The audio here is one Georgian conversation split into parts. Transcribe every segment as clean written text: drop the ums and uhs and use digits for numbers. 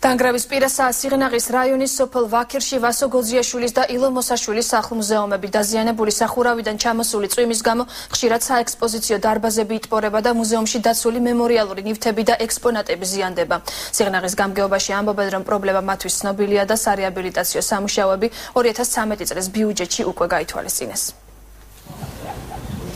დანგრევის პირასაა სიღნაღის რაიონის სოფელ ვაქირში ვასო გოძიაშვილის და ილო მოსაშვილის სახლ-მუზეუმები. დაზიანებული სახურავიდან ჩამოსული წვიმის გამო ხშირად საექსპოზიციო დარბაზები იტბორება და მუზეუმში დაცული მემორიალური ნივთები და ექსპონატები ზიანდება. სიღნაღის გამგეობაში ამბობენ, რომ პრობლემა მათთვის ცნობილია და სარეაბილიტაციო სამუშაოები 2013 წლის ბიუჯეტში უკვე გაითვალისწინეს.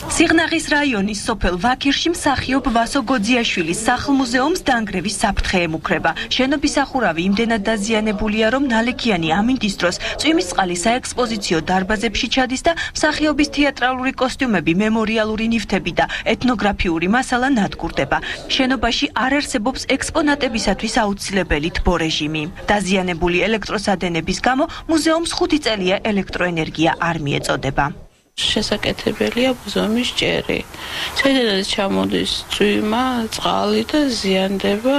სიღნაღის რაიონის სოფელ ვაქირში მსახიობ ვასო გოძიაშვილის სახლ-მუზეუმს დანგრევის საფრთხე ემუქრება. შენობის სახურავი იმდენად დაზიანებულია, რომ ნალექიანი ამინდის დროს წვიმის წყალი საექსპოზიციო დარბაზებში ჩადის და მსახიობის თეატრალური კოსტიუმები, მემორიალური ნივთები და ეთნოგრაფიული მასალა ნადგურდება. შენობაში არ არსებობს ექსპონატებისათვის აუცილებელი თბო რეჟიმი. დაზიანებული ელექტროსადენების გამო მუზეუმს 5 წელია ელექტროენერგია არ მიეწოდება. შესაკეთებელია მუზეუმის ჭერი. სადაც ჩამოდის წვიმა, წყალი და ზიანდება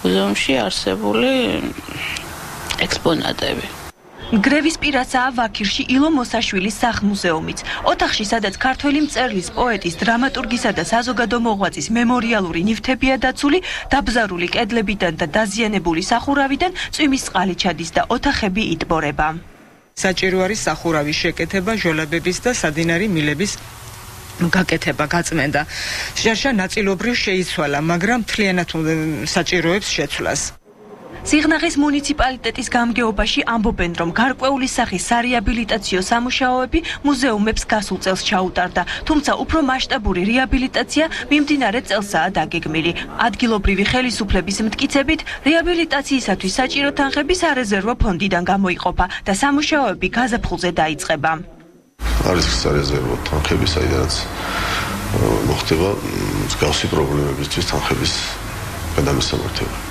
მუზეუმში არსებული ექსპონატები. გრევის პირასაა ვაქირში ილო მოსაშვილის სახლ-მუზეუმიც. ოთახში, სადაც ქართველი მწერლის, პოეტის, დრამატურგისა და საზოგადო მოღვაწის მემორიალური ნივთებია დაცული, დაბზარული კედლებიდან და დაზიანებული სახურავიდან წვიმის წყალი ჩადის და ოთახები იტბორება. საჭირო არის სახურავის შეკეთება, ჟოლებების და სადინარი მილების გაკეთება, გაწმენდა. ჟარშა ნაწილობრივ შეიცვალა, მაგრამ მთლიანად საჭიროებს შეცვლას. სიღნაღის მუნიციპალიტეტის გამგეობაში ამბობენ, რომ გარკვეული სახის სარეაბილიტაციო სამუშაოები მუზეუმებს გასულ წელს ჩაუტარდა, თუმცა უფრო მასშტაბური რეაბილიტაცია მიმდინარე წელსაა დაგეგმილი. ადგილობრივი ხელისუფლების მტკიცებით, რეაბილიტაციისათვის საჭირო თანხები სარეზერვო ფონდიდან გამოიყოფა და სამუშაოები გაზაფხულზე დაიწყება. არის სარეზერვო თანხები, საიდანაც მოხდება მსგავსი პრობლემებისთვის თანხების გადამესამართება.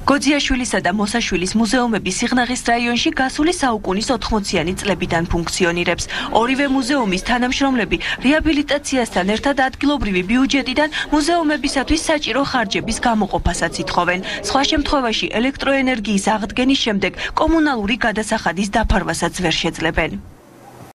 გოძიაშვილისა და მოსაშვილის მუზეუმები სიღნაღის რაიონში გასული საუკუნის 80-იანი წლებიდან ფუნქციონირებს. ორივე მუზეუმის თანამშრომლები რეაბილიტაციასთან ერთად ადგილობრივი ბიუჯეტიდან მუზეუმებისათვის საჭირო ხარჯების გამოყოფასაც ითხოვენ. სხვა შემთხვევაში ელექტროენერგიის აღდგენის შემდეგ კომუნალური გადასახადის დაფარვასაც ვერ შეძლებენ.